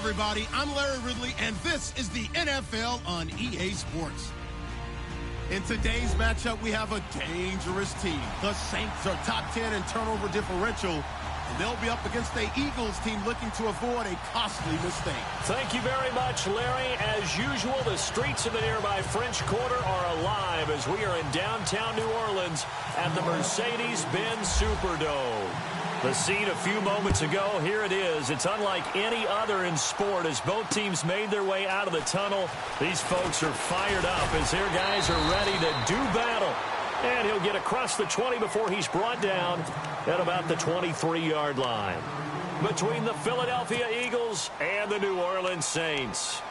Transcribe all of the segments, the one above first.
everybody. I'm Larry Ridley, and this is the NFL on EA Sports. In today's matchup, we have a dangerous team. The Saints are top 10 in turnover differential, and they'll be up against the Eagles team looking to avoid a costly mistake. Thank you very much, Larry. As usual, the streets of the nearby French Quarter are alive as we are in downtown New Orleans at the Mercedes-Benz Superdome. The scene a few moments ago, here it is. It's unlike any other in sport as both teams made their way out of the tunnel. These folks are fired up as their guys are ready to do battle. And he'll get across the 20 before he's brought down at about the 23-yard line. Between the Philadelphia Eagles and the New Orleans Saints.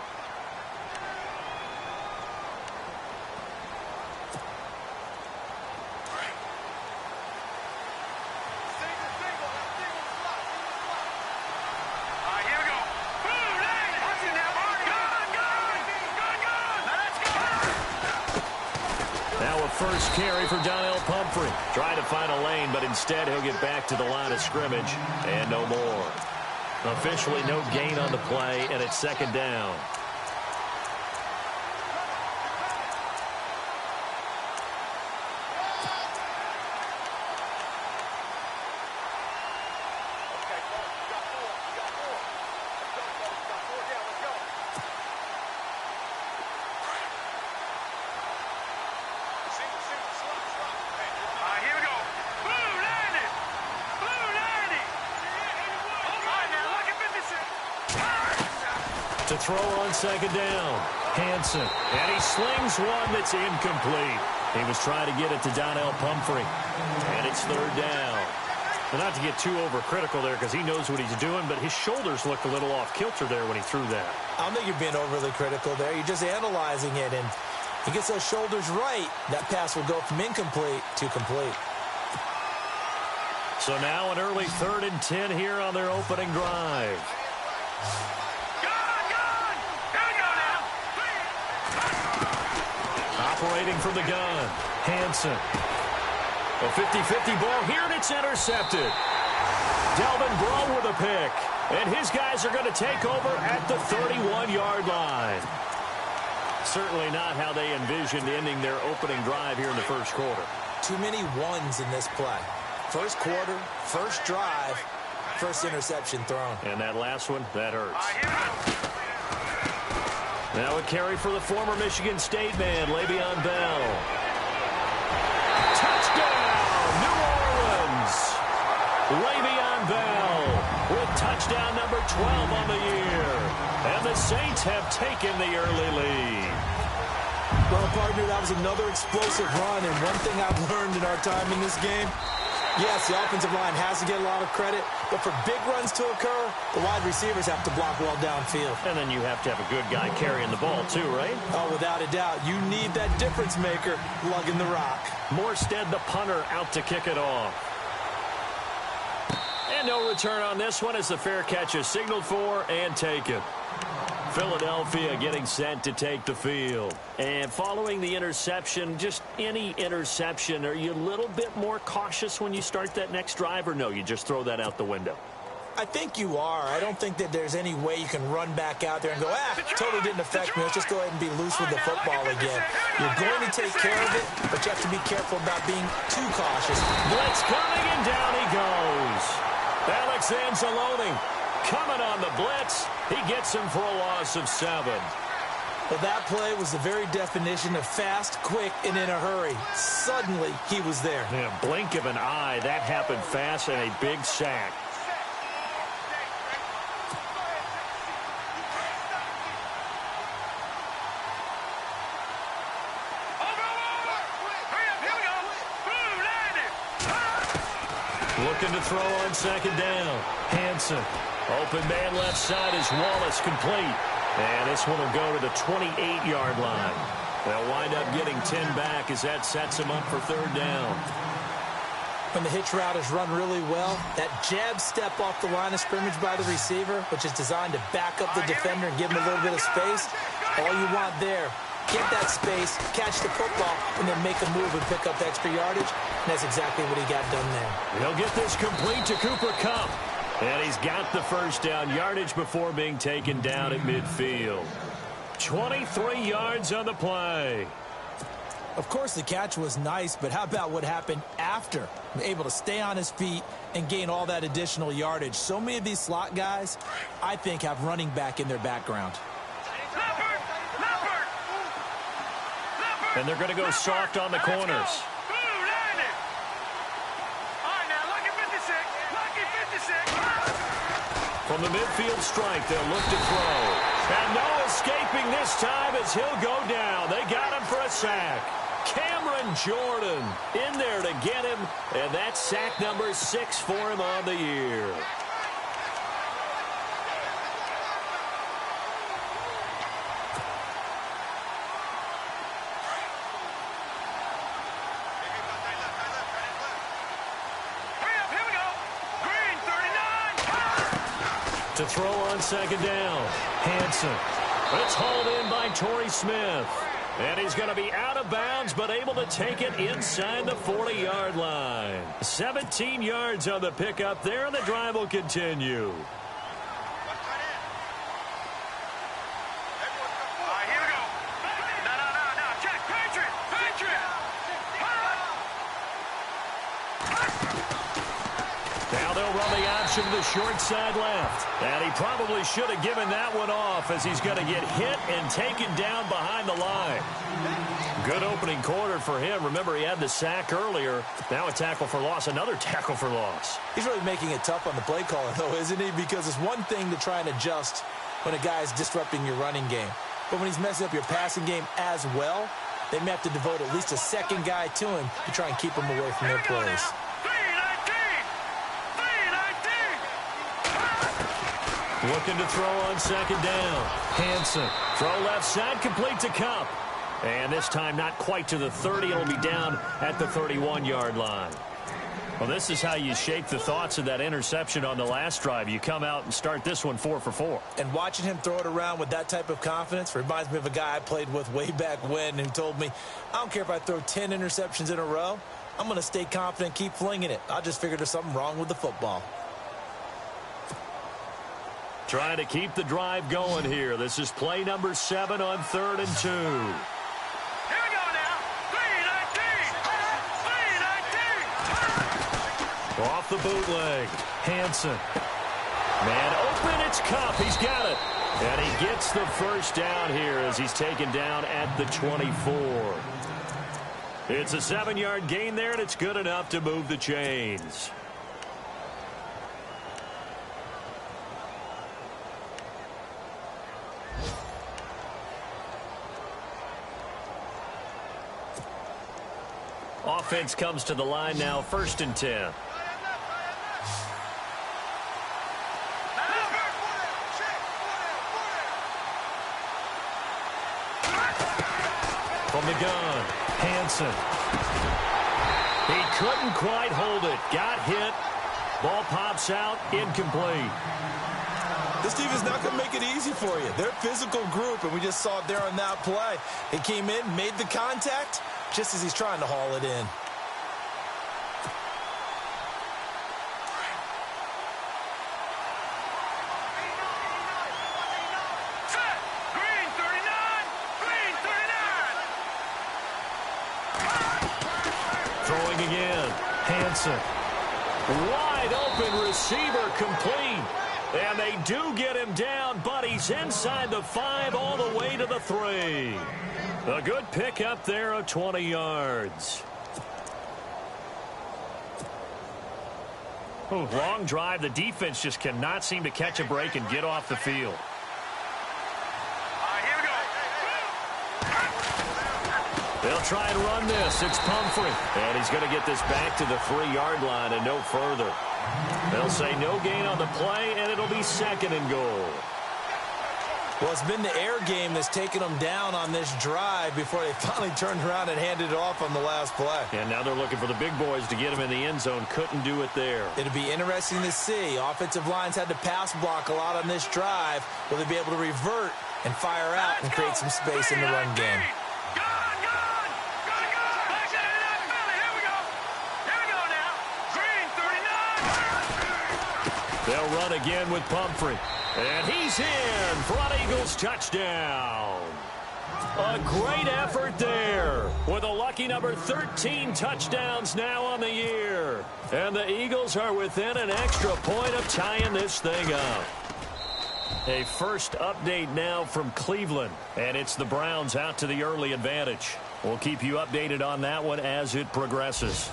First carry for Donnell Pumphrey. Trying to find a lane, but instead he'll get back to the line of scrimmage and no more. Officially no gain on the play, and it's second down. To throw on second down. Hansen. And he slings one that's incomplete. He was trying to get it to Donnell Pumphrey. And it's third down. Well, not to get too overcritical there because he knows what he's doing, but his shoulders looked a little off kilter there when he threw that. I don't think you're being overly critical there. You're just analyzing it, and he gets those shoulders right. That pass will go from incomplete to complete. So now an early 3rd and 10 here on their opening drive. Operating from the gun, Hansen. A 50-50 ball here, and it's intercepted. Delvin Breaux with a pick. And his guys are going to take over at the 31-yard line. Certainly not how they envisioned ending their opening drive here in the first quarter. Too many ones in this play. First quarter, first drive, first interception thrown. And that last one, that hurts. Now a carry for the former Michigan State man, Le'Veon Bell. Touchdown, New Orleans! Le'Veon Bell with touchdown number 12 on the year. And the Saints have taken the early lead. Well, partner, that was another explosive run, and one thing I've learned in our time in this game, yes, the offensive line has to get a lot of credit, but for big runs to occur, the wide receivers have to block well downfield. And then you have to have a good guy carrying the ball too, right? Oh, without a doubt. You need that difference maker lugging the rock. Morstead, the punter, out to kick it off. And no return on this one as the fair catch is signaled for and taken. Philadelphia getting set to take the field. And following the interception, just any interception, are you a little bit more cautious when you start that next drive, or no, you just throw that out the window? I think you are. I don't think that there's any way you can run back out there and go, totally didn't affect me. Let's just go ahead and be loose with the football again. You're going to take care of it, but you have to be careful about being too cautious. Blitz coming, and down he goes. Alex Anzalone coming on the blitz. He gets him for a loss of 7. Well, that play was the very definition of fast, quick, and in a hurry. Suddenly, he was there. Yeah, blink of an eye. That happened fast and a big sack. Looking to throw on second down. Hansen. Open man left side is Wallace, complete. And this one will go to the 28-yard line. They'll wind up getting 10 back as that sets them up for third down. When the hitch route is run really well, that jab step off the line of scrimmage by the receiver, which is designed to back up the defender and give him a little bit of space, all you want there, get that space, catch the football, and then make a move and pick up extra yardage. And that's exactly what he got done there. He'll get this complete to Cooper Kupp. And he's got the first down, yardage before being taken down at midfield. 23 yards on the play. Of course, the catch was nice, but how about what happened after? Able to stay on his feet and gain all that additional yardage. So many of these slot guys, I think, have running back in their background. And they're going to go soft on the corners. From the midfield strike, they'll look to throw. And no escaping this time as he'll go down. They got him for a sack. Cameron Jordan in there to get him, and that's sack number 6 for him on the year. To throw on second down. Hanson. It's hauled in by Torrey Smith. And he's going to be out of bounds, but able to take it inside the 40-yard line. 17 yards on the pickup there, and the drive will continue. Now they'll run the option to the short side left. And he probably should have given that one off as he's going to get hit and taken down behind the line. Good opening quarter for him. Remember, he had the sack earlier. Now a tackle for loss, another tackle for loss. He's really making it tough on the play caller, though, isn't he? Because it's one thing to try and adjust when a guy is disrupting your running game. But when he's messing up your passing game as well, they may have to devote at least a second guy to him to try and keep him away from their plays. Looking to throw on second down. Hanson. Throw left side, complete to Cup. And this time not quite to the 30. It'll be down at the 31-yard line. Well, this is how you shape the thoughts of that interception on the last drive. You come out and start this one 4 for 4. And watching him throw it around with that type of confidence reminds me of a guy I played with way back when who told me, I don't care if I throw 10 interceptions in a row. I'm going to stay confident, keep flinging it. I just figured there's something wrong with the football. Trying to keep the drive going here. This is play number 7 on 3rd and 2. Here we go now. 3-19. Off the bootleg. Hanson. Man open, it's Cup. He's got it. And he gets the first down here as he's taken down at the 24. It's a 7-yard gain there, and it's good enough to move the chains. Offense comes to the line now, 1st and 10. From the gun, Hanson. He couldn't quite hold it. Got hit. Ball pops out, incomplete. This team is not going to make it easy for you. They're a physical group, and we just saw it there on that play. He came in, made the contact, just as he's trying to haul it in. Set. Green 39. Green 39. Throwing again. Hanson. Wide open receiver, complete. And they do get him down, but he's inside the 5 all the way to the 3. A good pickup there of 20 yards. Ooh, long drive. The defense just cannot seem to catch a break and get off the field. Here we go. They'll try and run this. It's Pumphrey. And he's going to get this back to the 3-yard line and no further. They'll say no gain on the play, and it'll be 2nd and goal. Well, it's been the air game that's taken them down on this drive before they finally turned around and handed it off on the last play. And now they're looking for the big boys to get him in the end zone. Couldn't do it there. It'll be interesting to see. Offensive lines had to pass block a lot on this drive. Will they be able to revert and fire out and create some space in the run game? They'll run again with Pumphrey. And he's in for an Eagles touchdown. A great effort there with a lucky number 13 touchdowns now on the year. And the Eagles are within an extra point of tying this thing up. A first update now from Cleveland. And it's the Browns out to the early advantage. We'll keep you updated on that one as it progresses.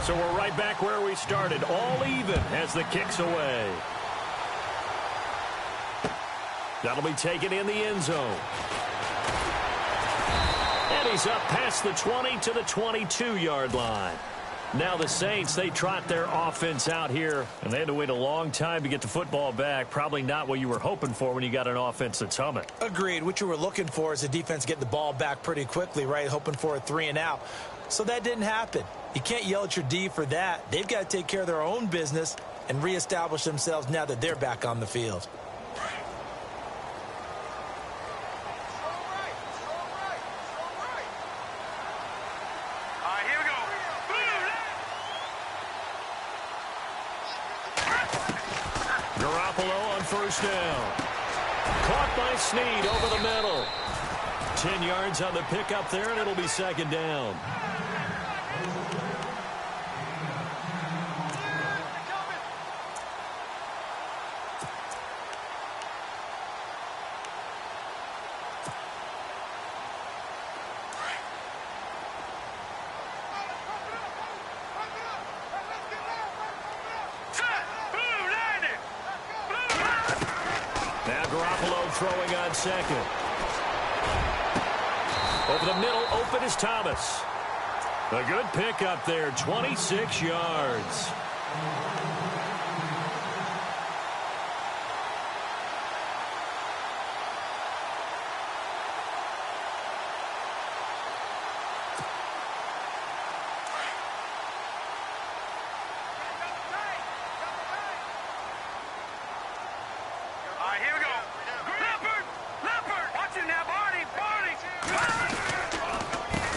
So we're right back where we started, all even as the kick's away. That'll be taken in the end zone. And he's up past the 20 to the 22-yard line. Now the Saints, they trot their offense out here, and they had to wait a long time to get the football back. Probably not what you were hoping for when you got an offense that's humming. Agreed. What you were looking for is the defense getting the ball back pretty quickly, right? Hoping for a 3-and-out. So that didn't happen. You can't yell at your D for that. They've got to take care of their own business and reestablish themselves now that they're back on the field. Here we go. Garoppolo on first down. Caught by Snead over the middle. 10 yards on the pickup there, and it'll be second down. Throwing on second. Over the middle, open is Thomas. A good pickup there, 26 yards.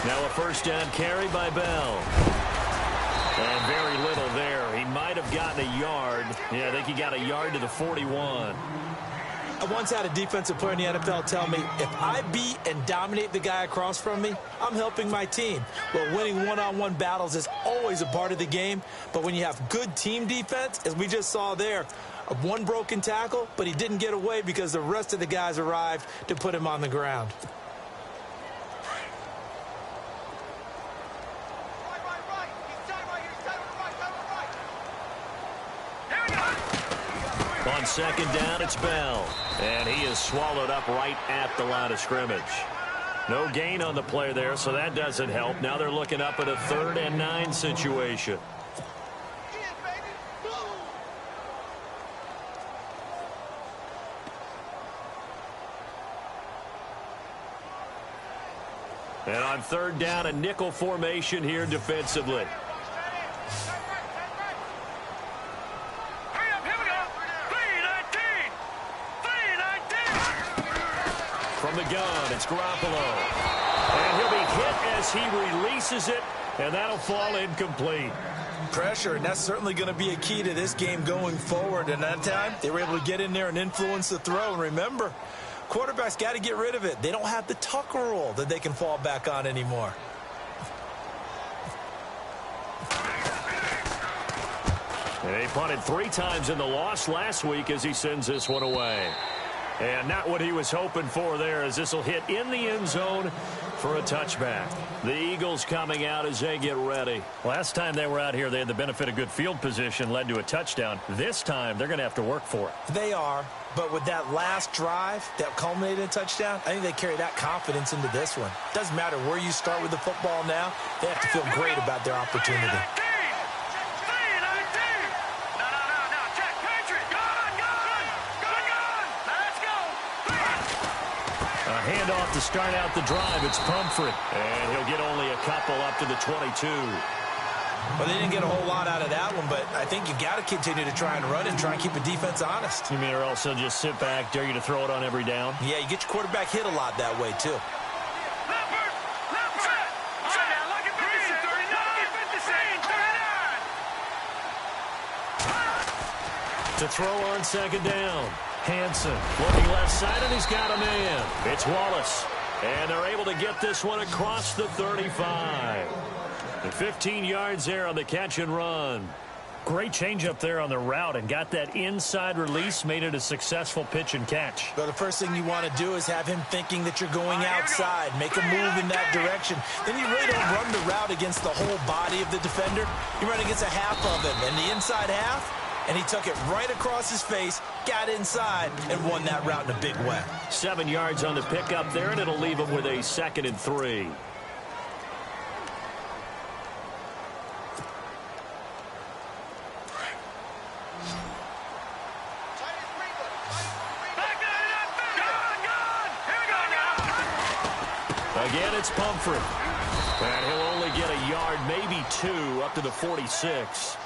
Now a first down carry by Bell. And very little there. He might have gotten a yard. Yeah, I think he got a yard to the 41. I once had a defensive player in the NFL tell me, if I beat and dominate the guy across from me, I'm helping my team. Well, winning one-on-one battles is always a part of the game, but when you have good team defense, as we just saw there, one broken tackle, but he didn't get away because the rest of the guys arrived to put him on the ground. On second down, it's Bell. And he is swallowed up right at the line of scrimmage. No gain on the play there, so that doesn't help. Now they're looking up at a 3rd and 9 situation. And on 3rd down, a nickel formation here defensively. From the gun, it's Garoppolo. And he'll be hit as he releases it, and that'll fall incomplete. Pressure, and that's certainly going to be a key to this game going forward. And that time, they were able to get in there and influence the throw. And remember, quarterbacks got to get rid of it. They don't have the Tucker rule that they can fall back on anymore. And he punted 3 times in the loss last week as he sends this one away. And not what he was hoping for there, as this will hit in the end zone for a touchback. The Eagles coming out as they get ready. Last time they were out here, they had the benefit of good field position, led to a touchdown. This time, they're going to have to work for it. They are, but with that last drive that culminated in a touchdown, I think they carry that confidence into this one. Doesn't matter where you start with the football now, they have to feel great about their opportunity. Handoff to start out the drive. It's Pumphrey. And he'll get only a couple up to the 22. Well, they didn't get a whole lot out of that one, but I think you got to continue to try and run and try and keep the defense honest. You mean or else they'll just sit back, dare you to throw it on every down? Yeah, you get your quarterback hit a lot that way, too. To throw on second down. Hansen looking left side, and he's got a man. It's Wallace. And they're able to get this one across the 35. And 15 yards there on the catch and run. Great change up there on the route and got that inside release, made it a successful pitch and catch. But the first thing you want to do is have him thinking that you're going outside, make a move in that direction. Then you really don't run the route against the whole body of the defender. You run against a half of him, and the inside half, and he took it right across his face, got inside, and won that route in a big way. 7 yards on the pickup there, and it'll leave him with a 2nd and 3. Again, it's Pumphrey. And he'll only get a yard, maybe 2, up to the 46.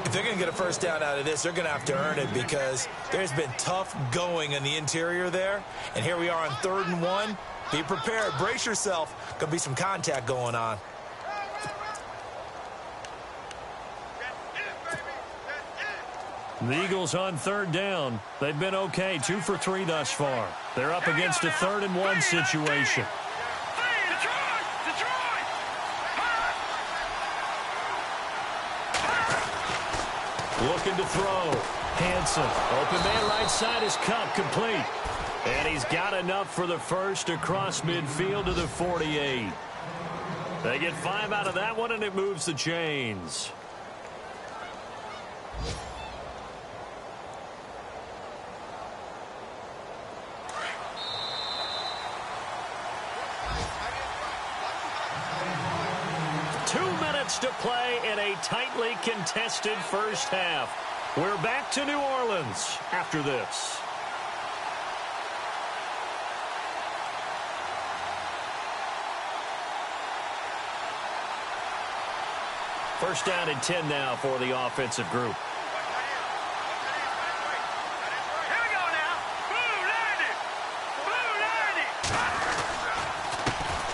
If they're going to get a first down out of this, they're going to have to earn it because there's been tough going in the interior there. And here we are on 3rd and 1. Be prepared. Brace yourself. Going to be some contact going on. The Eagles on 3rd down. They've been okay, 2 for 3 thus far. They're up against a 3rd and 1 situation. Looking to throw. Hansen. Open man right side is Cup, complete. And he's got enough for the first across midfield to the 48. They get 5 out of that one, and it moves the chains. To play in a tightly contested first half. We're back to New Orleans after this. First down and 10 now for the offensive group.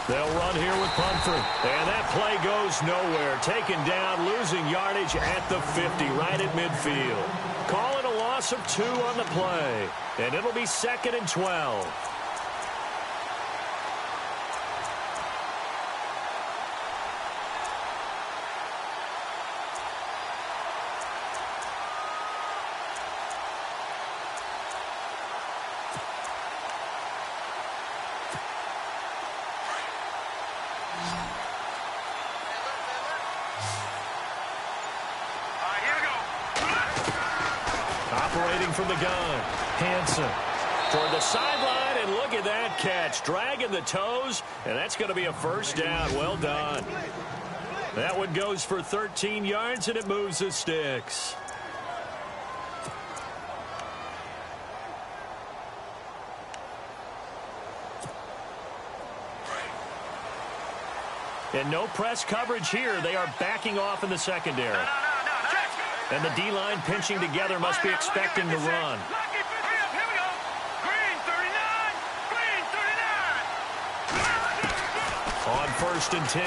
They'll run here with Pumphrey. And that play goes nowhere. Taken down, losing yardage at the 50, right at midfield. Call it a loss of 2 on the play. And it'll be 2nd and 12. Operating from the gun, Hansen toward the sideline, and look at that catch, dragging the toes, and that's going to be a first down. Well done. That one goes for 13 yards, and it moves the sticks. And no press coverage here. They are backing off in the secondary. And the D-line pinching together, must be expecting to run. On 1st and 10,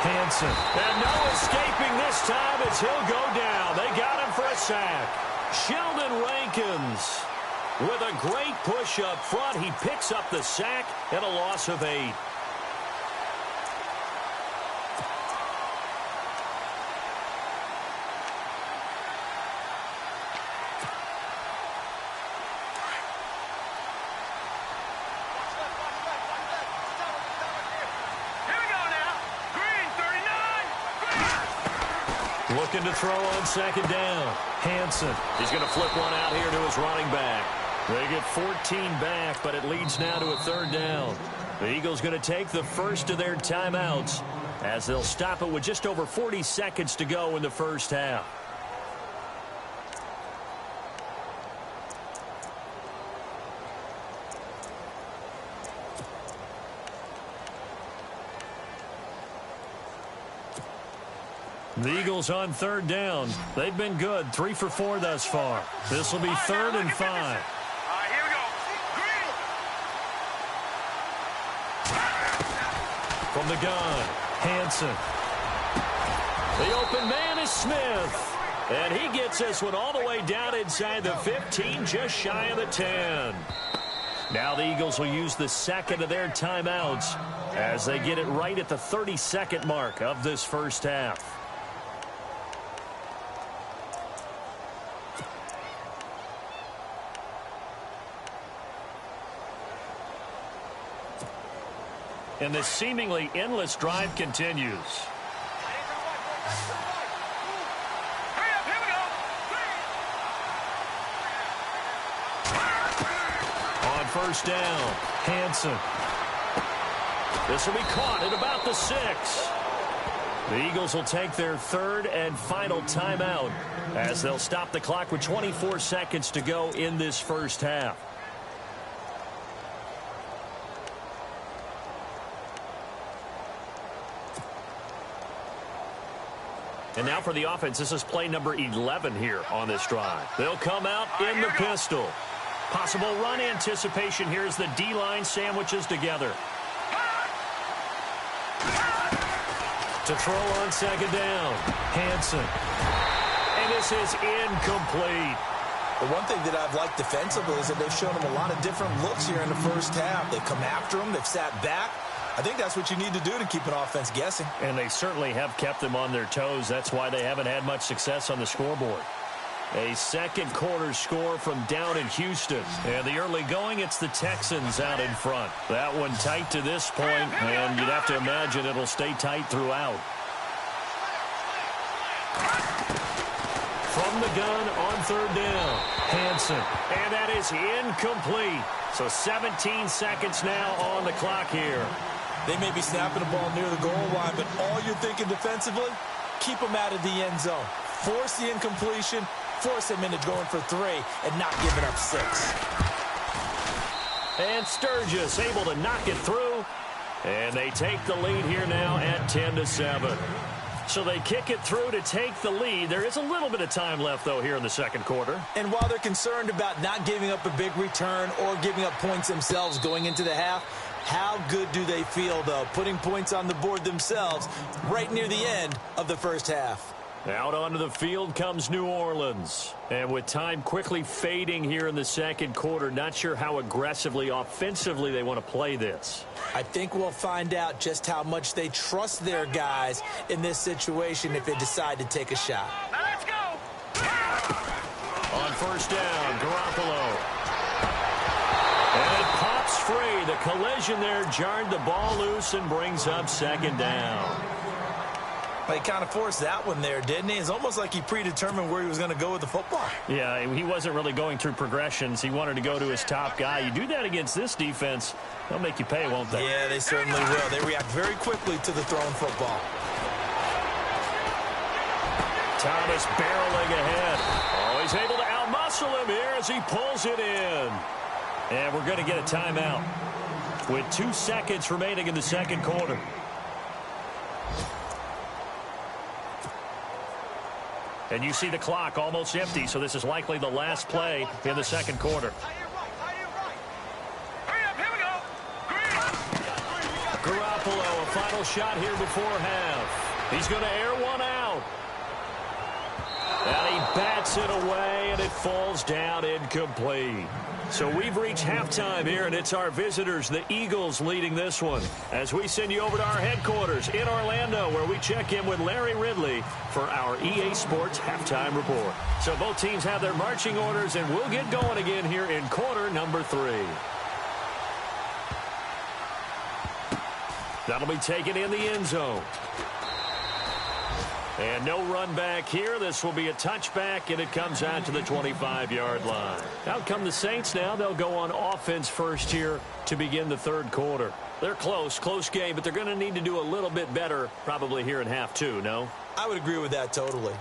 Hansen. And no escaping this time as he'll go down. They got him for a sack. Sheldon Rankins with a great push up front. He picks up the sack and a loss of 8. Looking to throw on 2nd down. Hansen. He's going to flip one out here to his running back. They get 14 back, but it leads now to a 3rd down. The Eagles going to take the first of their timeouts as they'll stop it with just over 40 seconds to go in the first half. The Eagles on third down. They've been good, 3 for 4 thus far. This will be 3rd and 5. All right, here we go. Green. From the gun, Hansen. The open man is Smith. And he gets this one all the way down inside the 15, just shy of the 10. Now the Eagles will use the second of their timeouts as they get it right at the 30-second mark of this first half. And this seemingly endless drive continues. Hurry up, here we go. On first down, Hansen. This will be caught at about the 6. The Eagles will take their 3rd and final timeout as they'll stop the clock with 24 seconds to go in this first half. And now for the offense, this is play number 11 here on this drive. They'll come out in the pistol. Possible run anticipation here as the D-line sandwiches together. To throw on second down, Hansen. And this is incomplete. The one thing that I've liked defensively is that they've shown them a lot of different looks here in the first half. They've come after them. They've sat back. I think that's what you need to do to keep an offense guessing. And they certainly have kept them on their toes. That's why they haven't had much success on the scoreboard. A second quarter score from down in Houston. And the early going, it's the Texans out in front. That one tight to this point, and you'd have to imagine it'll stay tight throughout. From the gun on third down, Hansen. And that is incomplete. So 17 seconds now on the clock here. They may be snapping the ball near the goal line, but all you're thinking defensively, keep them out of the end zone. Force the incompletion, force them into going for 3, and not giving up 6. And Sturgis able to knock it through. And they take the lead here now at 10-7. So they kick it through to take the lead. There is a little bit of time left, though, here in the second quarter. And while they're concerned about not giving up a big return or giving up points themselves going into the half, how good do they feel, though, putting points on the board themselves right near the end of the first half? Out onto the field comes New Orleans. And with time quickly fading here in the second quarter, not sure how aggressively, offensively they want to play this. I think we'll find out just how much they trust their guys in this situation if they decide to take a shot. Now let's go. On first down, Garoppolo. And it pops free. The collision there jarred the ball loose and brings up second down. He kind of forced that one there, didn't he? It's almost like he predetermined where he was going to go with the football. Yeah, he wasn't really going through progressions. He wanted to go to his top guy. You do that against this defense, they'll make you pay, won't they? Yeah, they certainly will. They react very quickly to the thrown football. Thomas barreling ahead. Oh, he's able to outmuscle him here as he pulls it in. And we're going to get a timeout with 2 seconds remaining in the second quarter. And you see the clock almost empty, so this is likely the last play in the second quarter. Hurry up, here we go. Green. Garoppolo, a final shot here before half. He's going to air one out. And he bats it away, and it falls down incomplete. So we've reached halftime here, and it's our visitors, the Eagles, leading this one. As we send you over to our headquarters in Orlando, where we check in with Larry Ridley for our EA Sports Halftime Report. So both teams have their marching orders, and we'll get going again here in quarter number 3. That'll be taken in the end zone. And no run back here. This will be a touchback, and it comes out to the 25-yard line. Out come the Saints now. They'll go on offense first here to begin the third quarter. They're close game, but they're going to need to do a little bit better probably here in half 2, no? I would agree with that totally.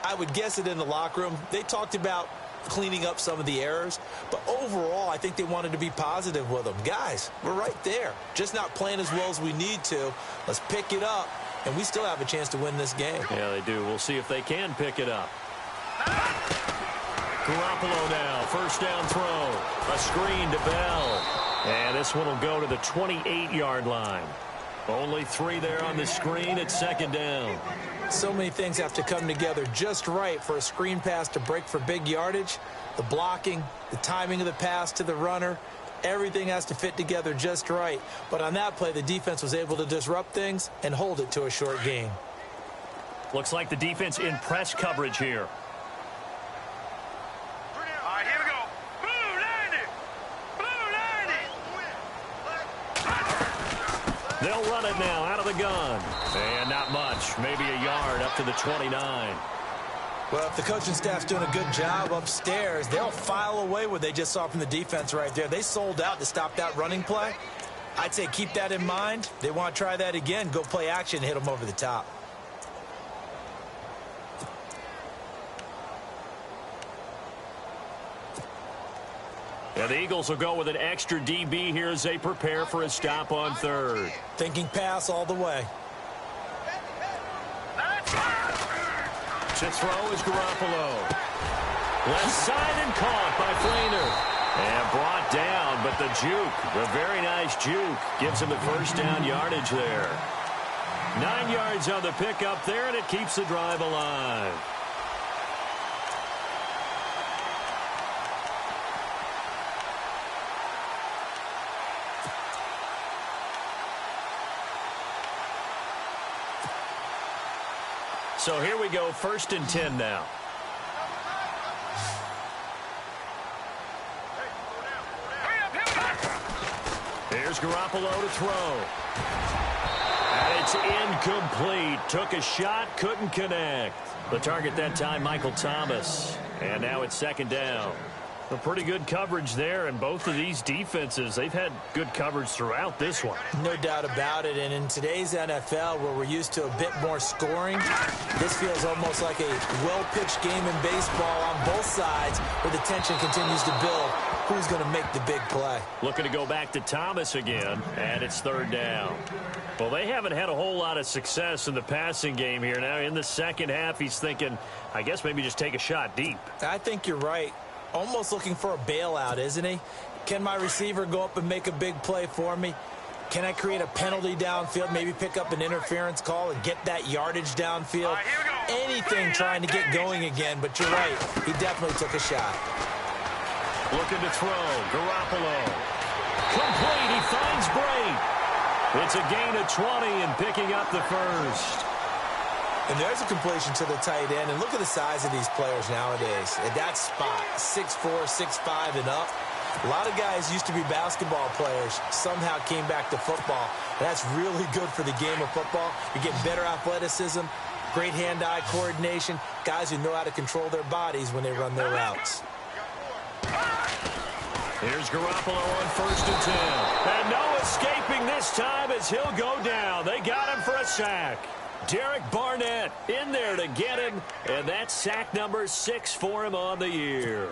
I would guess it in the locker room. They talked about cleaning up some of the errors, but overall, I think they wanted to be positive with them. Guys, we're right there. Just not playing as well as we need to. Let's pick it up and we still have a chance to win this game. Yeah, they do. We'll see if they can pick it up. Garoppolo now, first down throw. A screen to Bell. And this one will go to the 28-yard line. Only 3 there on the screen at second down. So many things have to come together just right for a screen pass to break for big yardage. The blocking, the timing of the pass to the runner, everything has to fit together just right. But on that play, the defense was able to disrupt things and hold it to a short gain. Looks like the defense in press coverage here. All right, here we go. Blue 90. Blue 90. They'll run it now out of the gun. And not much, maybe a yard up to the 29. Well, if the coaching staff's doing a good job upstairs, they'll file away what they just saw from the defense right there. They sold out to stop that running play. I'd say keep that in mind. They want to try that again, go play action, hit them over the top. And the Eagles will go with an extra DB here as they prepare for a stop on third. Thinking pass all the way. To throw is Garoppolo. Left side and caught by Flainer. And brought down, but the juke, the very nice juke, gives him the first down yardage there. 9 yards on the pickup there, and it keeps the drive alive. So here we go, 1st and 10 now. Here's Garoppolo to throw. And it's incomplete. Took a shot, couldn't connect. The target that time, Michael Thomas. And now it's 2nd down. A pretty good coverage there, and both of these defenses, they've had good coverage throughout this one. No doubt about it, and in today's NFL, where we're used to a bit more scoring, this feels almost like a well-pitched game in baseball on both sides, where the tension continues to build. Who's going to make the big play? Looking to go back to Thomas again, and it's 3rd down. Well, they haven't had a whole lot of success in the passing game here. Now, in the second half, he's thinking, I guess maybe just take a shot deep. I think you're right. Almost looking for a bailout, isn't he? Can my receiver go up and make a big play for me? Can I create a penalty downfield, maybe pick up an interference call and get that yardage downfield? Anything trying to get going again, but you're right. He definitely took a shot. Looking to throw. Garoppolo. Complete. He finds Bray. It's a gain of 20 and picking up the first. And there's a completion to the tight end. And look at the size of these players nowadays. At that spot, 6'4", 6'5", and up. A lot of guys used to be basketball players, somehow came back to football. And that's really good for the game of football. You're getting better athleticism, great hand-eye coordination, guys who know how to control their bodies when they run their routes. Here's Garoppolo on 1st and 10. And no escaping this time as he'll go down. They got him for a sack. Derek Barnett in there to get him, and that's sack number 6 for him on the year.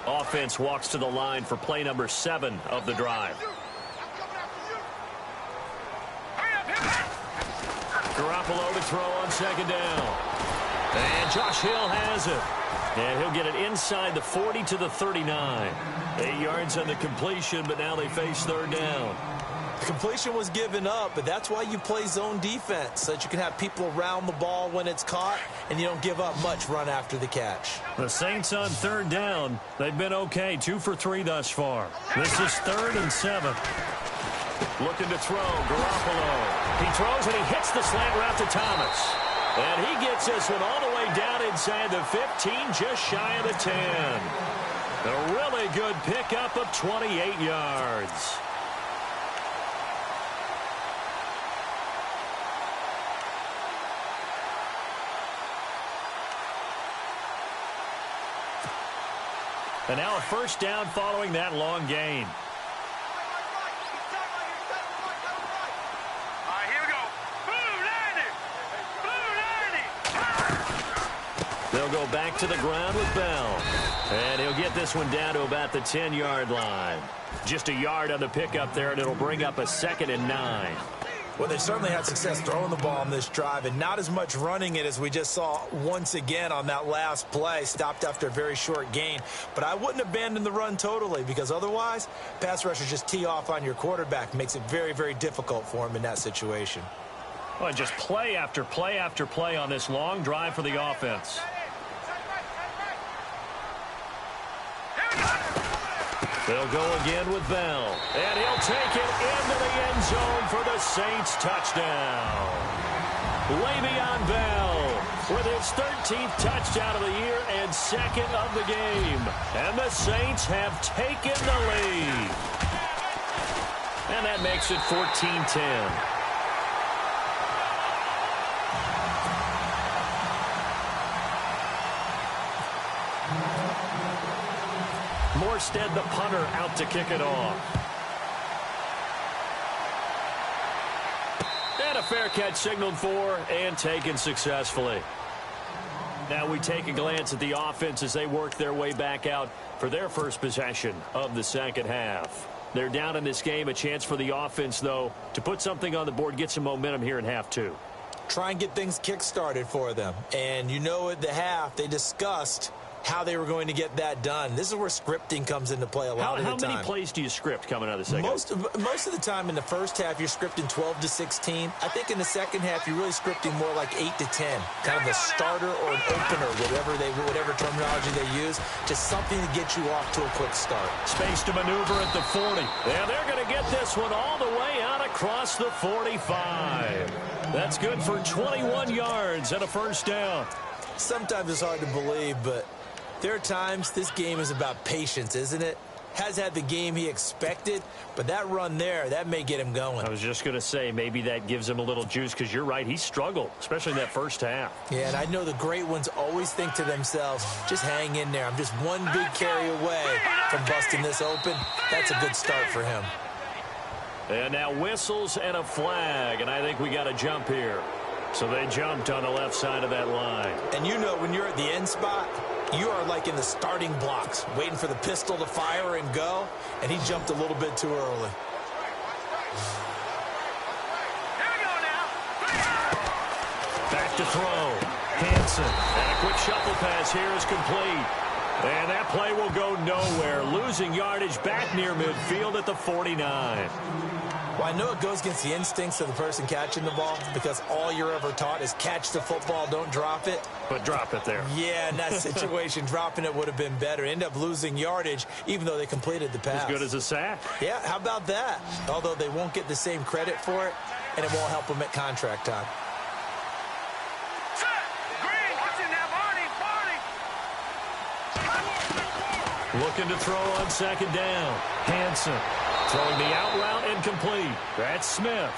Offense walks to the line for play number 7 of the drive. Garoppolo to throw on 2nd down. And Josh Hill has it. And he'll get it inside the 40 to the 39. 8 yards on the completion, but now they face 3rd down. The completion was given up, but that's why you play zone defense, so that you can have people around the ball when it's caught, and you don't give up much run after the catch. The Saints on 3rd down. They've been okay, 2 for 3 thus far. This is 3rd and 7. Looking to throw, Garoppolo. He throws and he hits the slant route to Thomas. And he gets this one all the way down inside the 15, just shy of the 10. A really good pickup of 28 yards. And now a first down following that long gain. All right, here we go. Blue 90. Blue 90. They'll go back to the ground with Bell. And he'll get this one down to about the 10-yard line. Just a yard on the pickup there, and it'll bring up a 2nd and 9. Well, they certainly had success throwing the ball on this drive, and not as much running it as we just saw once again on that last play. Stopped after a very short gain. But I wouldn't abandon the run totally, because otherwise, pass rushers just tee off on your quarterback. Makes it very, very difficult for him in that situation. Well, just play after play after play on this long drive for the offense. They'll go again with Bell. And he'll take it into the end zone for the Saints touchdown. Le'Veon Bell with his 13th touchdown of the year and 2nd of the game. And the Saints have taken the lead. And that makes it 14-10. Morstead, the punter, out to kick it off. And a fair catch signaled for and taken successfully. Now we take a glance at the offense as they work their way back out for their first possession of the second half. They're down in this game. A chance for the offense, though, to put something on the board, get some momentum here in half two. Try and get things kick-started for them. And you know at the half, they discussed how they were going to get that done. This is where scripting comes into play a lot of the time. How many plays do you script coming out of the second? Most of the time in the first half, you're scripting 12 to 16. I think in the second half, you're really scripting more like 8 to 10. Kind of a starter or an opener, whatever terminology they use. Just something to get you off to a quick start. Space to maneuver at the 40. And they're going to get this one all the way out across the 45. That's good for 21 yards and a first down. Sometimes it's hard to believe, but there are times this game is about patience, isn't it? Has had the game he expected, but that run there, that may get him going. I was just going to say, maybe that gives him a little juice, because you're right, he struggled, especially in that first half. Yeah, and I know the great ones always think to themselves, just hang in there. I'm just one big carry away from busting this open. That's a good start for him. And now whistles and a flag, and I think we got a jump here. So they jumped on the left side of that line. And you know when you're at the end spot, you are like in the starting blocks, waiting for the pistol to fire and go, and he jumped a little bit too early. Here we go now. Back to throw. Hansen. And a quick shuffle pass here is complete. And that play will go nowhere. Losing yardage back near midfield at the 49. Well, I know it goes against the instincts of the person catching the ball, because all you're ever taught is catch the football, don't drop it. But drop it there. Yeah, in that situation, dropping it would have been better. End up losing yardage, even though they completed the pass. As good as a sack. Yeah, how about that? Although they won't get the same credit for it, and it won't help them at contract time. Set. Green. What's in there, Barney? Looking to throw on second down. Hansen. Throwing the out route incomplete. That's Smith.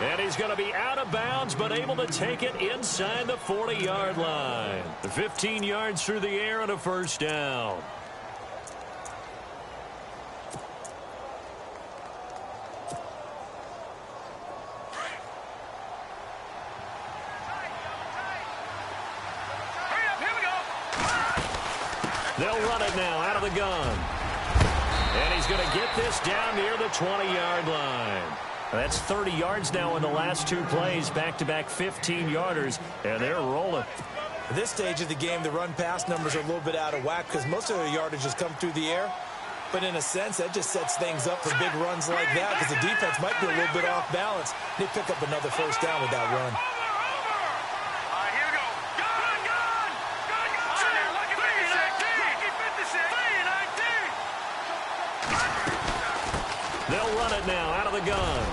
And he's going to be out of bounds, but able to take it inside the 40-yard line. 15 yards through the air and a first down. Hurry up. Here we go. They'll run it now out of the gun. And he's going to get this down near the 20-yard line. That's 30 yards now in the last two plays, back-to-back 15-yarders, and they're rolling. At this stage of the game, the run-pass numbers are a little bit out of whack because most of the yardage has come through the air. But in a sense, that just sets things up for big runs like that because the defense might be a little bit off balance. They pick up another first down with that run. Here we go. Gun, gun. Gun, gun. Sit there, lucky 56. They'll run it now out of the gun.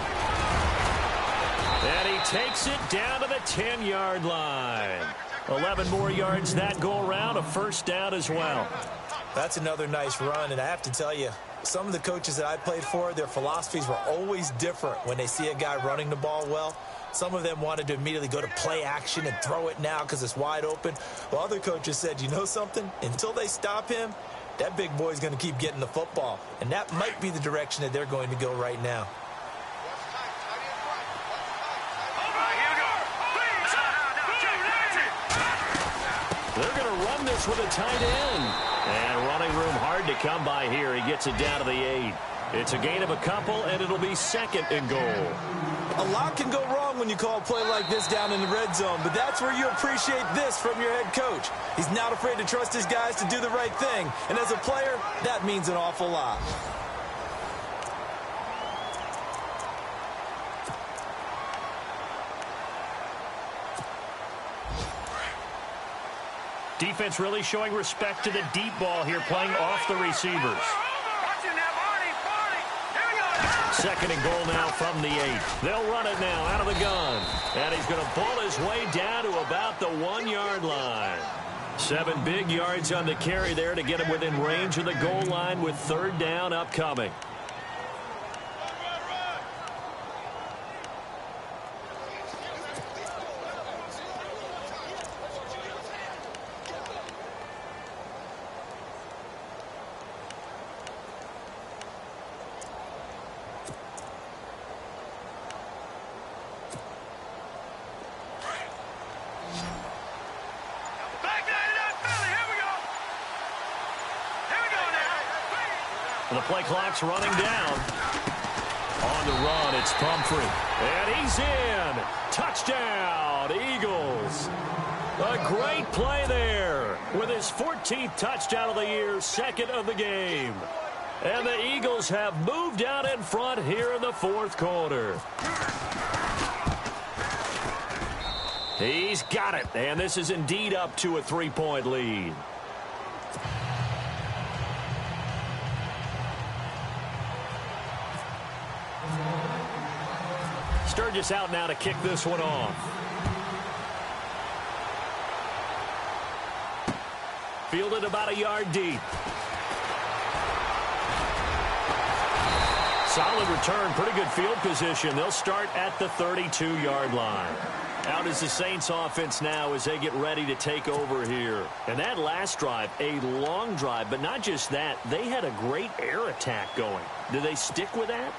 And he takes it down to the 10-yard line. 11 more yards that go around, a first down as well. That's another nice run, and I have to tell you, some of the coaches that I played for, their philosophies were always different when they see a guy running the ball well. Some of them wanted to immediately go to play action and throw it now because it's wide open. While other coaches said, you know something? Until they stop him, that big boy's going to keep getting the football. And that might be the direction that they're going to go right now. They're going to run run this with a tight end. And running room hard to come by here. He gets it down to the 8. It's a gain of a couple, and it'll be second and goal. A lot can go wrong when you call a play like this down in the red zone, but that's where you appreciate this from your head coach. He's not afraid to trust his guys to do the right thing, and as a player, that means an awful lot. Defense really showing respect to the deep ball here, playing off the receivers. Second and goal now from the 8. They'll run it now out of the gun. And he's going to pull his way down to about the 1-yard line. 7 big yards on the carry there to get him within range of the goal line with third down upcoming. The play clock's running down. On the run, it's Pumphrey. And he's in. Touchdown, Eagles. A great play there with his 14th touchdown of the year, second of the game. And the Eagles have moved out in front here in the fourth quarter. He's got it, and this is indeed up to a 3-point lead. Sturgis out now to kick this one off. Fielded about a yard deep. Solid return, pretty good field position. They'll start at the 32-yard line. Out is the Saints offense now as they get ready to take over here. And that last drive, a long drive, but not just that, they had a great air attack going. Do they stick with that?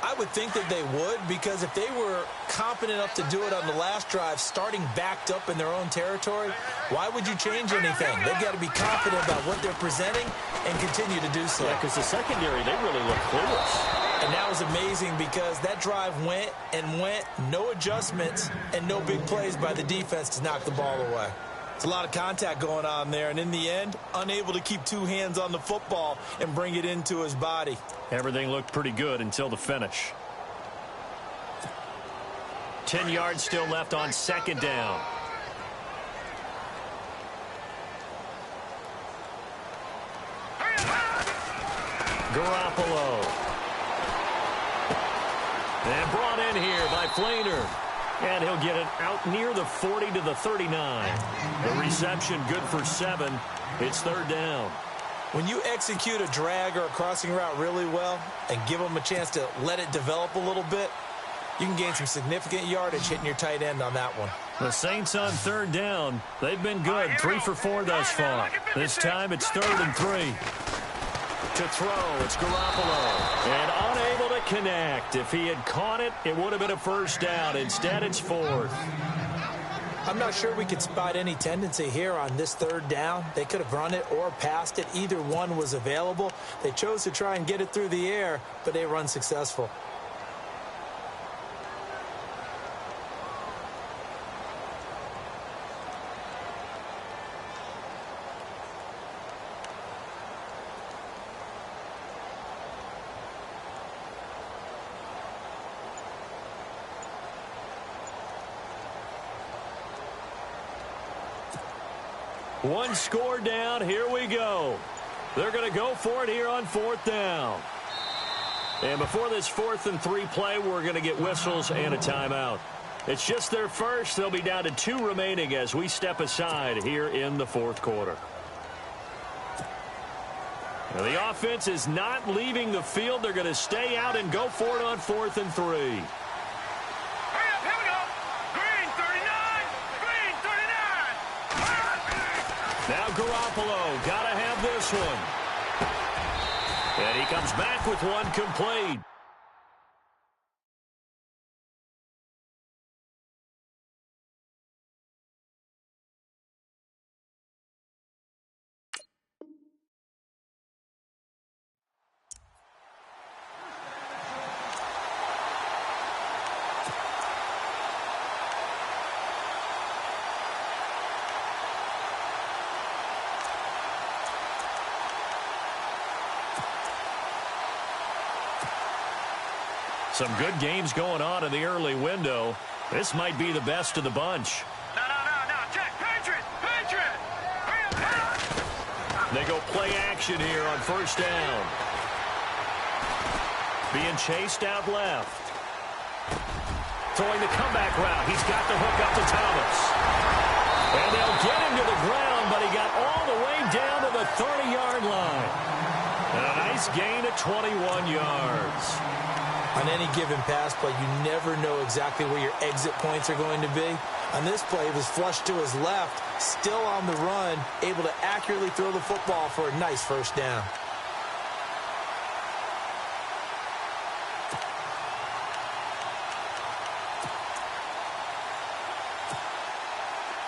I would think that they would, because if they were competent enough to do it on the last drive, starting backed up in their own territory, why would you change anything? They've got to be confident about what they're presenting and continue to do so. Yeah, because the secondary, they really look clueless. And that was amazing because that drive went and went, no adjustments, and no big plays by the defense to knock the ball away. It's a lot of contact going on there, and in the end, unable to keep two hands on the football and bring it into his body. Everything looked pretty good until the finish. 10 yards still left on second down. Garoppolo. And brought in here by Flainer. And he'll get it out near the 40 to the 39. The reception good for 7. It's third down. When you execute a drag or a crossing route really well and give them a chance to let it develop a little bit, you can gain some significant yardage hitting your tight end on that one. The Saints on third down. They've been good. 3 for 4 thus far. This time it's 3rd and 3. To throw, it's Garoppolo. And unable to connect. If he had caught it, it would have been a first down. Instead, it's 4th. I'm not sure we could spot any tendency here on this third down. They could have run it or passed it. Either one was available. They chose to try and get it through the air, but they run successful. One score down. Here we go. They're going to go for it here on 4th down. And before this 4th and 3 play, we're going to get whistles and a timeout. It's just their first. They'll be down to 2 remaining as we step aside here in the 4th quarter. Now, the offense is not leaving the field. They're going to stay out and go for it on 4th and 3. Now Garoppolo, got to have this one. And he comes back with one complete. Some good games going on in the early window. This might be the best of the bunch. No. Check. Patriot. They go play action here on first down. Being chased out left. Throwing the comeback route. He's got the hook up to Thomas. And they'll get him to the ground, but he got all the way down to the 30-yard line. And a nice gain of 21 yards. On any given pass play, you never know exactly where your exit points are going to be. On this play, he was flushed to his left, still on the run, able to accurately throw the football for a nice first down.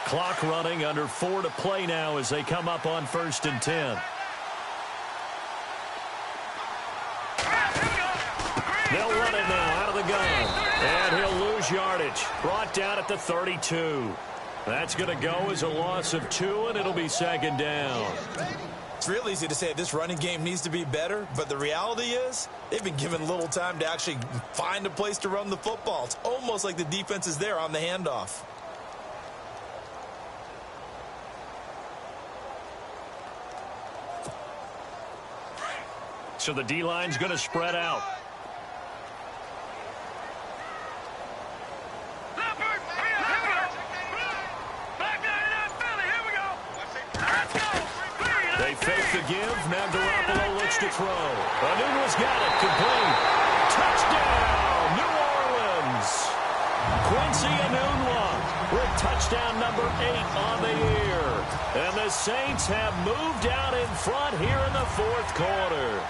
Clock running, under 4 to play now as they come up on 1st and 10. They'll run it now out of the gun. And he'll lose yardage. Brought down at the 32. That's going to go as a loss of 2, and it'll be 2nd down. It's real easy to say this running game needs to be better, but the reality is they've been given little time to actually find a place to run the football. It's almost like the defense is there on the handoff. So the D-line's going to spread out. They fake the give. Now Garoppolo looks to throw. Anunwa's got it. Complete. Touchdown, New Orleans. Quincy Enunwa with touchdown number 8 on the year. And the Saints have moved out in front here in the 4th quarter.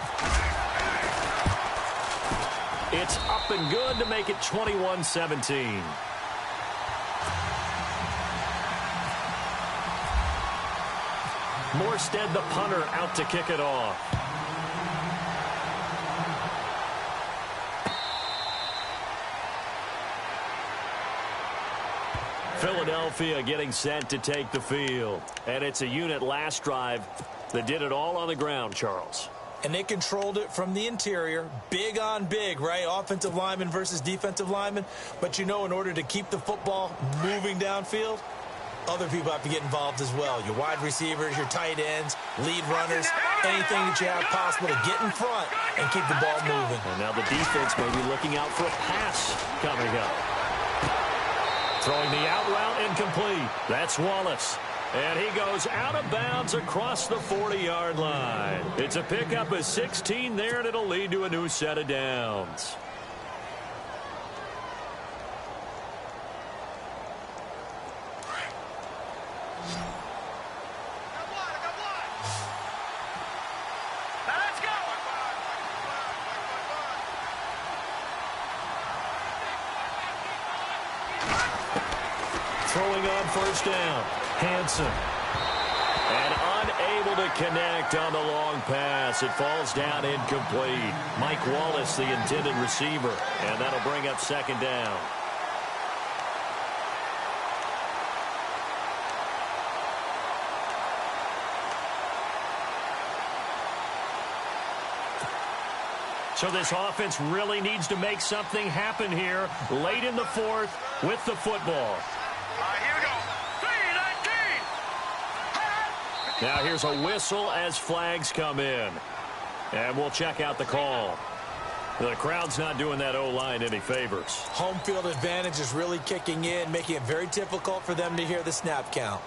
It's up and good to make it 21-17. Morstead, the punter, out to kick it off. Philadelphia getting set to take the field. And it's a unit last drive that did it all on the ground, Charles. And they controlled it from the interior, big on big, right? Offensive lineman versus defensive lineman. But, you know, in order to keep the football moving downfield, other people have to get involved as well. Your wide receivers, your tight ends, lead runners, anything that you have possible to get in front and keep the ball moving. And now the defense may be looking out for a pass coming up. Throwing the out route incomplete. That's Wallace. And he goes out of bounds across the 40-yard line. It's a pickup of 16 there, and it'll lead to a new set of downs. Throwing on first down. Hanson. And unable to connect on the long pass. It falls down incomplete. Mike Wallace, the intended receiver. And that'll bring up 2nd down. So this offense really needs to make something happen here late in the 4th with the football. Here we go. 3-19. Now here's a whistle as flags come in. And we'll check out the call. The crowd's not doing that O-line any favors. Home field advantage is really kicking in, making it very difficult for them to hear the snap count.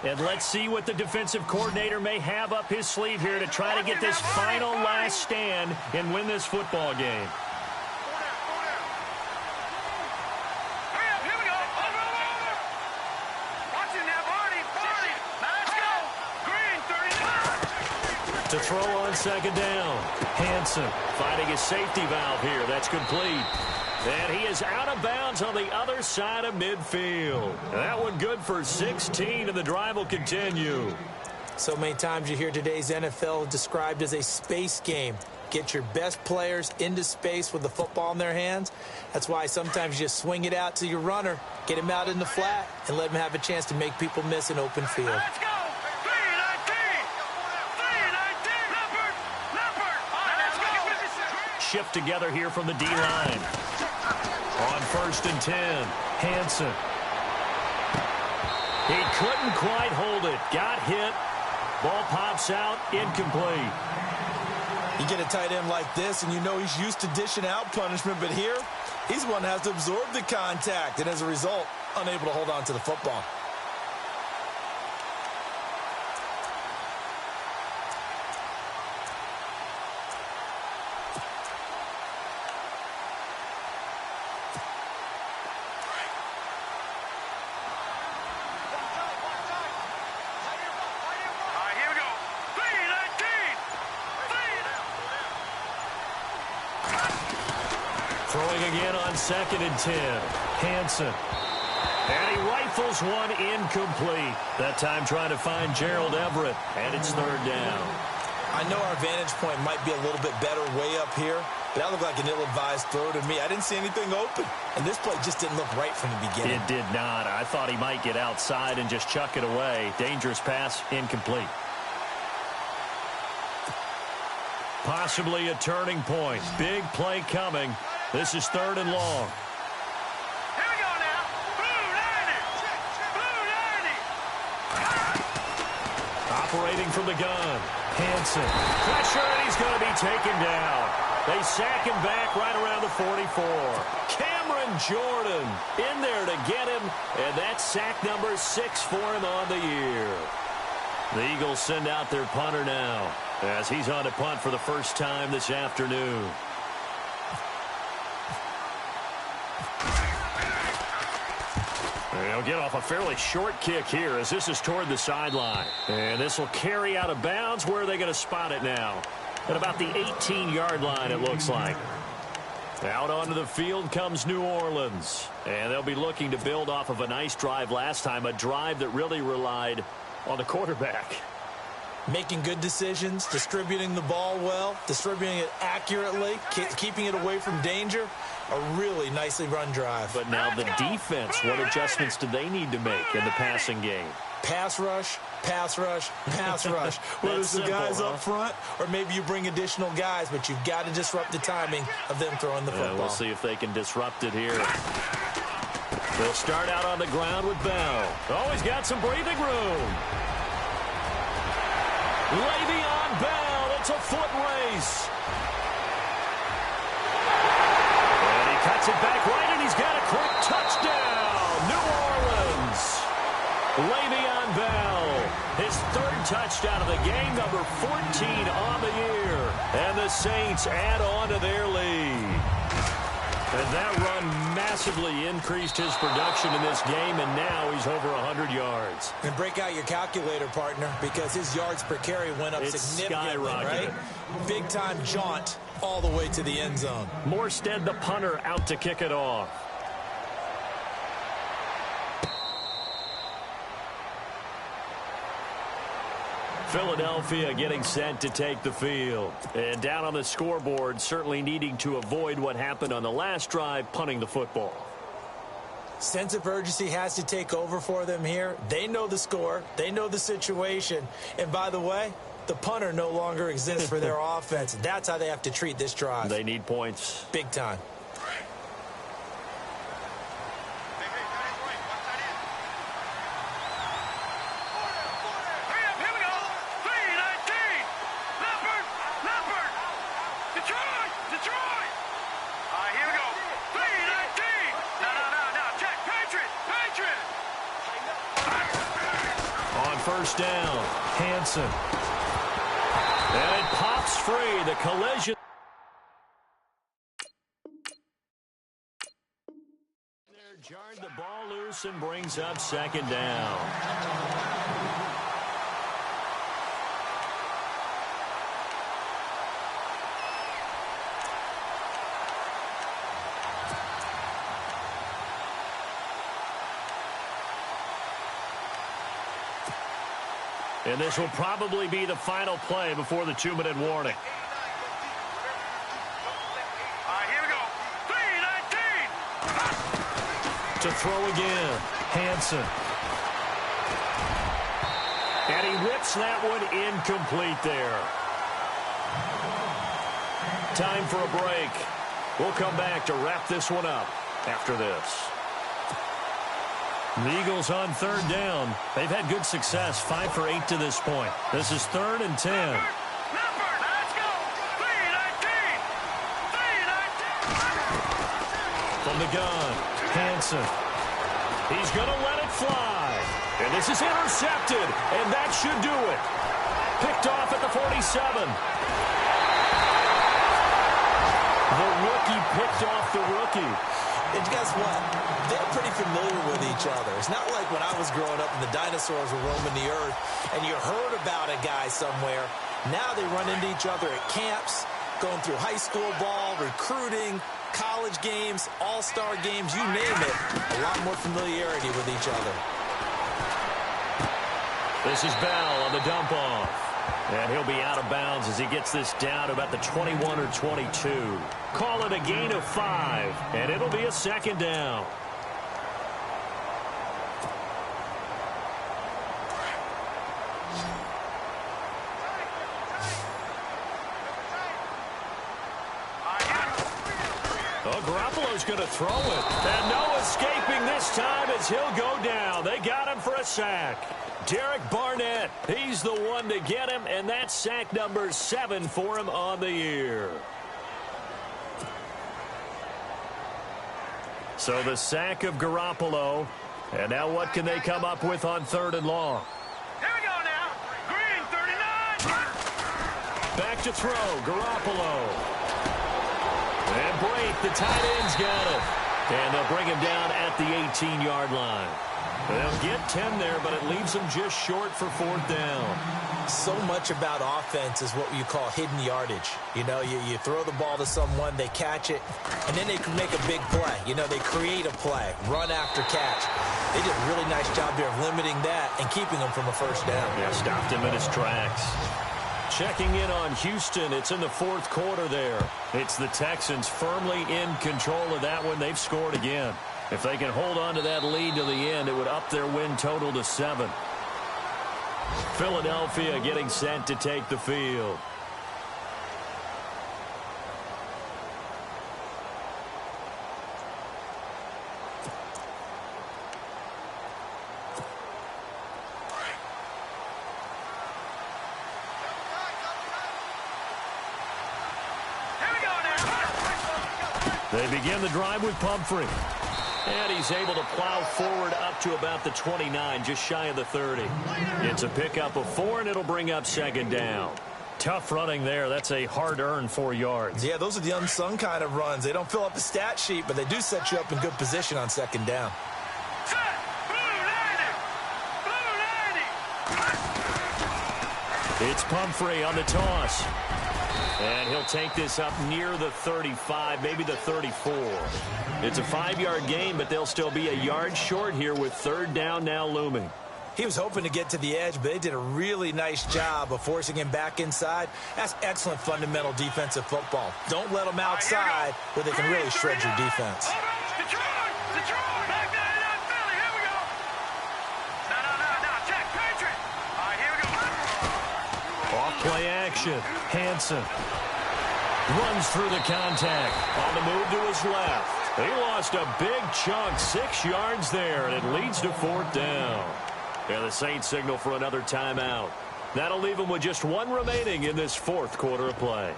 And let's see what the defensive coordinator may have up his sleeve here to try to get this final last stand and win this football game. Here we go. Over. Watching that, Barney. Let's go. Green, 39. To throw on 2nd down. Hanson finding his safety valve here. That's complete. And he is out of bounds on the other side of midfield. That one good for 16, and the drive will continue. So many times you hear today's NFL described as a space game. Get your best players into space with the football in their hands. That's why sometimes you just swing it out to your runner, get him out in the flat, and let him have a chance to make people miss an open field. Let's go. 3-19. 3-19. Number shift together here from the D-line. On 1st and 10, Hansen. He couldn't quite hold it. Got hit. Ball pops out, incomplete. You get a tight end like this, and you know he's used to dishing out punishment, but here, he's one that has to absorb the contact, and as a result, unable to hold on to the football. Throwing again on 2nd and 10. Hansen. And he rifles one incomplete. That time trying to find Gerald Everett. And it's 3rd down. I know our vantage point might be a little bit better way up here, but that looked like an ill-advised throw to me. I didn't see anything open. And this play just didn't look right from the beginning. It did not. I thought he might get outside and just chuck it away. Dangerous pass, incomplete. Possibly a turning point. Big play coming. This is 3rd and long. Here we go now. Blue 90. Operating from the gun. Hansen. Pressure, and he's going to be taken down. They sack him back right around the 44. Cameron Jordan in there to get him, and that's sack number 6 for him on the year. The Eagles send out their punter now as he's on to punt for the first time this afternoon. They'll get off a fairly short kick here as this is toward the sideline. And this will carry out of bounds. Where are they going to spot it now? At about the 18-yard line, it looks like. Out onto the field comes New Orleans. And they'll be looking to build off of a nice drive last time, a drive that really relied on the quarterback. Making good decisions, distributing the ball well, distributing it accurately, keeping it away from danger. A really nicely run drive. But now the defense, what adjustments do they need to make in the passing game? Pass rush, pass rush, pass rush. Whether it's the guys up front or maybe you bring additional guys, but you've got to disrupt the timing of them throwing the football. We'll see if they can disrupt it here. They'll start out on the ground with Bell. Oh, he's got some breathing room. Le'Veon Bell, it's a foot race. And he cuts it back right, and he's got a quick touchdown. New Orleans. Le'Veon Bell, his 3rd touchdown of the game, number 14 on the year. And the Saints add on to their lead. And that run massively increased his production in this game, and now he's over 100 yards. And break out your calculator, partner, because his yards per carry went up significantly, right? Big-time jaunt all the way to the end zone. Morstead, the punter, out to kick it off. Philadelphia getting set to take the field. And down on the scoreboard, certainly needing to avoid what happened on the last drive, punting the football. Sense of urgency has to take over for them here. They know the score. They know the situation. And by the way, the punter no longer exists for their offense. That's how they have to treat this drive. They need points. Big time. First down, Hansen. And it pops free. The collision. There jarred the ball loose and brings up 2nd down. And this will probably be the final play before the 2-minute warning. Here we go. 3-19. To throw again, Hansen. And he whips that one incomplete there. time for a break. We'll come back to wrap this one up after this. The Eagles on third down. They've had good success, 5 for 8 to this point. This is 3rd and 10. Let's go. 3-19. From the gun, Hansen. He's going to let it fly. And this is intercepted, and that should do it. Picked off at the 47. The rookie picked off the rookie. And guess what? They're pretty familiar with each other. It's not like when I was growing up and the dinosaurs were roaming the earth and you heard about a guy somewhere. Now they run into each other at camps, going through high school ball, recruiting, college games, all-star games, you name it. A lot more familiarity with each other. This is Bell on the dump off. And he'll be out of bounds as he gets this down about the 21 or 22. Call it a gain of 5, and it'll be a 2nd down. Oh, Garoppolo's going to throw it. And no escaping this time as he'll go down. They got him for a sack. Derek Barnett, he's the one to get him, and that's sack number 7 for him on the year. So the sack of Garoppolo, and now what can they come up with on 3rd and long? Here we go now. Green, 39. Back to throw, Garoppolo. And break, the tight end's got it. And they'll bring him down at the 18-yard line. They'll get 10 there, but it leaves them just short for 4th down. So much about offense is what you call hidden yardage. You know, you throw the ball to someone, they catch it, and then they can make a big play. You know, they create a play, run after catch. They did a really nice job there of limiting that and keeping him from a 1st down. Yeah, stopped him in his tracks. Checking in on Houston, it's in the 4th quarter there. It's the Texans firmly in control of that one. They've scored again. If they can hold on to that lead to the end, it would up their win total to 7. Philadelphia getting set to take the field. They begin the drive with Pumphrey. And he's able to plow forward up to about the 29, just shy of the 30. It's a pickup of 4, and it'll bring up 2nd down. Tough running there. That's a hard-earned 4 yards. Yeah, those are the unsung kind of runs. They don't fill up a stat sheet, but they do set you up in good position on 2nd down. It's Pumphrey on the toss. And he'll take this up near the 35, maybe the 34. It's a 5-yard gain, but they'll still be a yard short here with 3rd down now looming. He was hoping to get to the edge, but they did a really nice job of forcing him back inside. That's excellent fundamental defensive football. Don't let them outside where they can really shred your defense. Play action. Hansen runs through the contact. On the move to his left. He lost a big chunk, 6 yards there, and it leads to 4th down. Yeah, the Saints signal for another timeout. That'll leave them with just 1 remaining in this 4th quarter of play.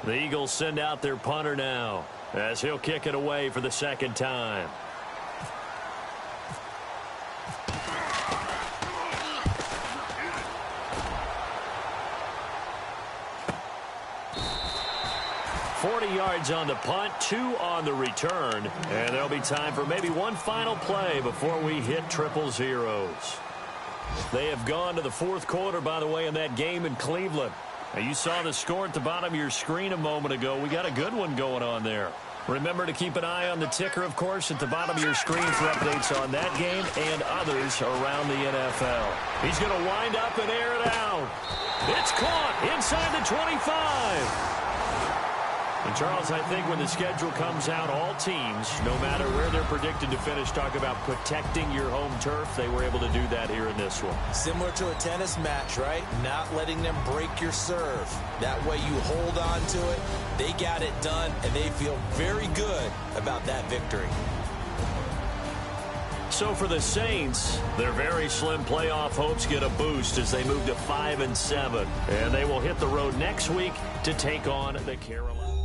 The Eagles send out their punter now as he'll kick it away for the 2nd time. $40 yards on the punt, 2 on the return, and there'll be time for maybe one final play before we hit triple zeros. They have gone to the 4th quarter, by the way, in that game in Cleveland. Now, you saw the score at the bottom of your screen a moment ago. We got a good one going on there. Remember to keep an eye on the ticker, of course, at the bottom of your screen for updates on that game and others around the NFL. He's going to wind up and air it out. It's caught inside the 25. And, Charles, I think when the schedule comes out, all teams, no matter where they're predicted to finish, talk about protecting your home turf. They were able to do that here in this one. Similar to a tennis match, right? Not letting them break your serve. That way you hold on to it. They got it done, and they feel very good about that victory. So for the Saints, their very slim playoff hopes get a boost as they move to 5-7. And they will hit the road next week to take on the Carolina.